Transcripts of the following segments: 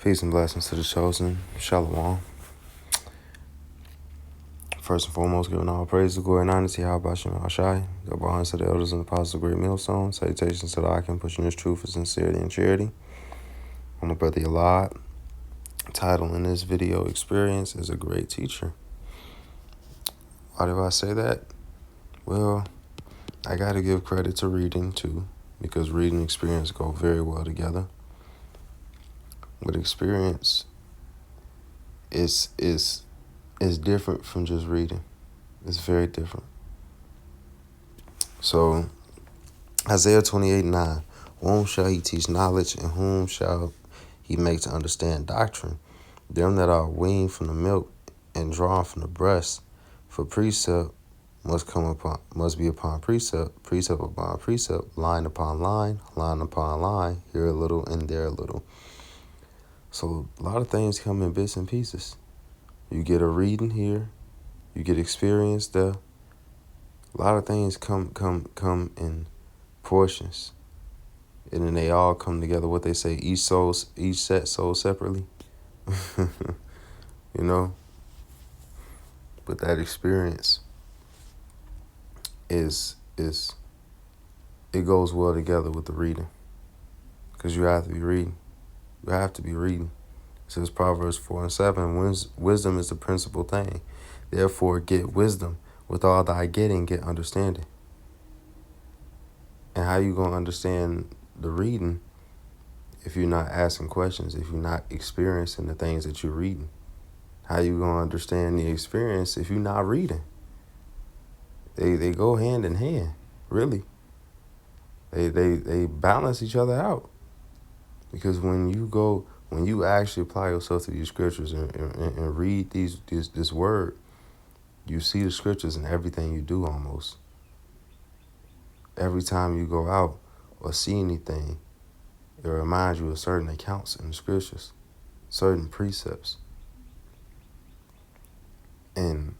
Peace and blessings to the chosen. Shalom. First and foremost, giving all praise, glory, and honor to Yahweh Shem Shai. Double honor to the elders and apostles of Great Millstone. Salutations to the Akim, pushing his truth with sincerity and charity. I'm my brother Yalad. Title in this video, Experience is a Great Teacher. Why do I say that? Well, I got to give credit to reading too, because reading and experience go very well together. But experience is different from just reading. It's very different. So, Isaiah 28:9, whom shall he teach knowledge, and whom shall he make to understand doctrine? Them that are weaned from the milk and drawn from the breast, for precept must be upon precept, precept upon precept, line upon line, line upon line, here a little and there a little. So a lot of things come in bits and pieces. You get a reading here, you get experience there. A lot of things come in portions, and then they all come together. What they say, each set sold separately. You know, but that experience is it goes well together with the reading, because you have to be reading. You have to be reading. It says Proverbs 4:7, wisdom is the principal thing. Therefore, get wisdom. With all thy getting, get understanding. And how you gonna understand the reading if you're not asking questions, if you're not experiencing the things that you're reading? How you gonna understand the experience if you're not reading? They go hand in hand, really. They balance each other out. Because when you actually apply yourself to these scriptures and read this word, you see the scriptures in everything you do almost. Every time you go out or see anything, it reminds you of certain accounts in the scriptures, certain precepts. And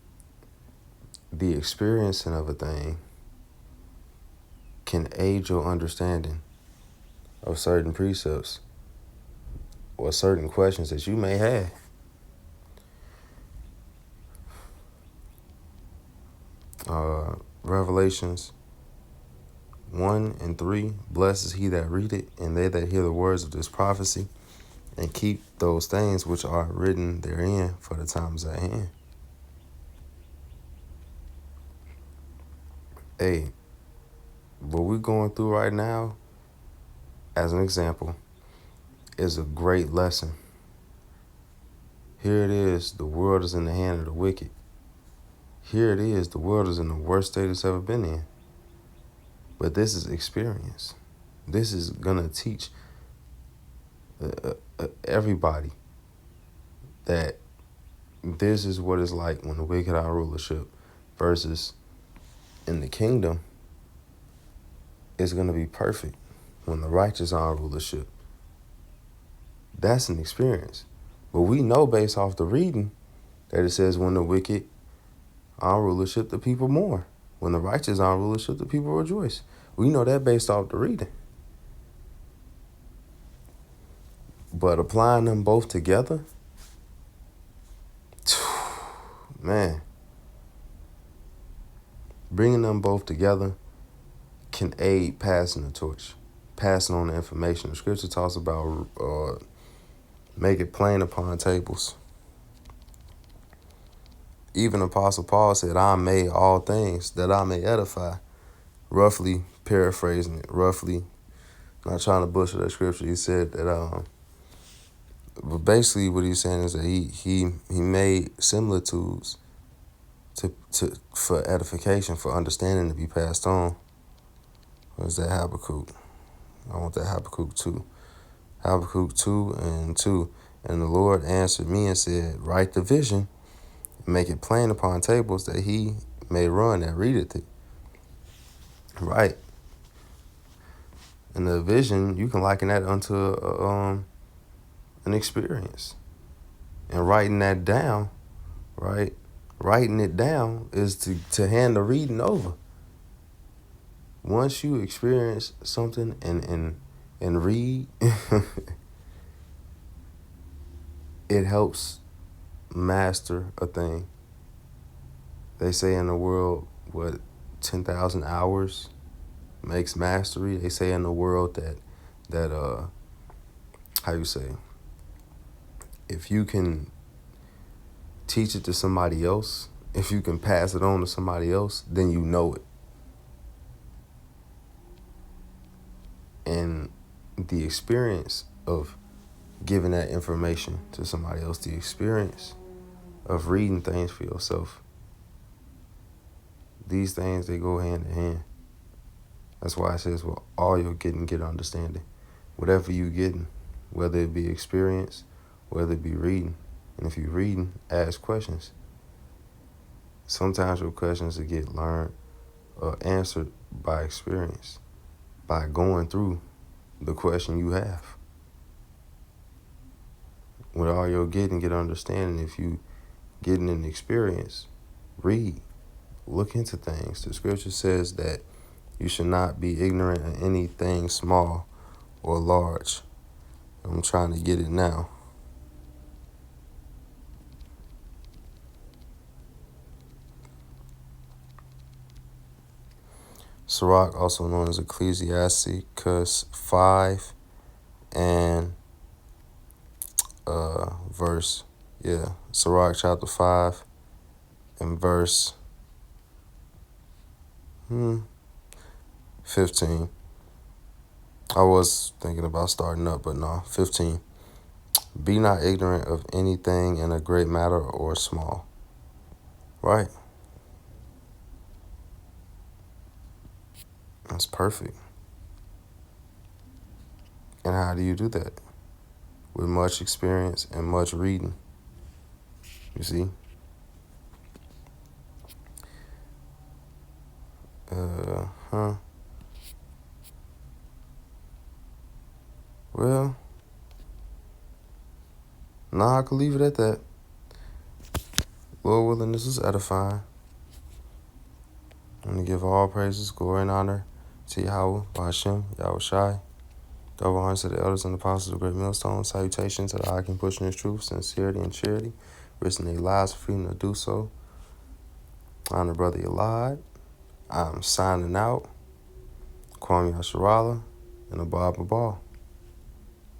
the experiencing of a thing can aid your understanding of certain precepts or certain questions that you may have. Revelations 1:3, blessed is he that readeth, and they that hear the words of this prophecy, and keep those things which are written therein, for the time is at hand. Hey, what we're going through right now, as an example, is a great lesson. Here it is, the world is in the hand of the wicked. Here it is, the world is in the worst state it's ever been in. But this is experience. This is going to teach everybody that this is what it's like when the wicked are rulership versus in the kingdom, it's going to be perfect when the righteous are in rulership. That's an experience. But we know based off the reading that it says when the wicked are in rulership, the people mourn. When the righteous are in rulership, the people rejoice. We know that based off the reading. But applying them both together, man, bringing them both together can aid passing the torch, passing on the information. The scripture talks about make it plain upon tables. Even Apostle Paul said, I made all things that I may edify. Roughly paraphrasing it, roughly, not trying to butcher that scripture. He said that, but basically what he's saying is that he made similitudes for edification, for understanding to be passed on. What is that, Habakkuk? I want that Habakkuk 2. Habakkuk 2:2. And the Lord answered me and said, write the vision, and make it plain upon tables, that he may run that readeth it. Right. And the vision, you can liken that unto an experience. And writing that down, right? Writing it down is to hand the reading over. Once you experience something and read, it helps master a thing. They say in the world, 10,000 hours makes mastery. They say in the world that how you say, if you can teach it to somebody else, if you can pass it on to somebody else, then you know it. And the experience of giving that information to somebody else, the experience of reading things for yourself, these things, they go hand in hand. That's why it says, well, all you're getting, get understanding. Whatever you getting, whether it be experience, whether it be reading. And if you're reading, ask questions. Sometimes your questions will get learned or answered by experience, by going through the question you have. With all you're getting, get understanding. If you getting an experience, read, look into things. The scripture says that you should not be ignorant of anything small or large. I'm trying to get it now. Sirach, also known as Ecclesiasticus 5 and verse, Sirach chapter 5 and verse 15. I was thinking about starting up, but no, 15. Be not ignorant of anything in a great matter or small. Right? That's perfect. And how do you do that? With much experience and much reading. You see? Well, nah, I could leave it at that. Lord willing, this is edifying. I'm going to give all praises, glory, and honor to Yahweh, Bahashem, Yahweh Shai. Double honor to the elders and apostles of Great Millstone. Salutation to the high King pushing his truth, sincerity, and charity, risking their lives for freedom to do so. Honor Brother Elad. I'm signing out. Kwame Yasharala and Abab Abal.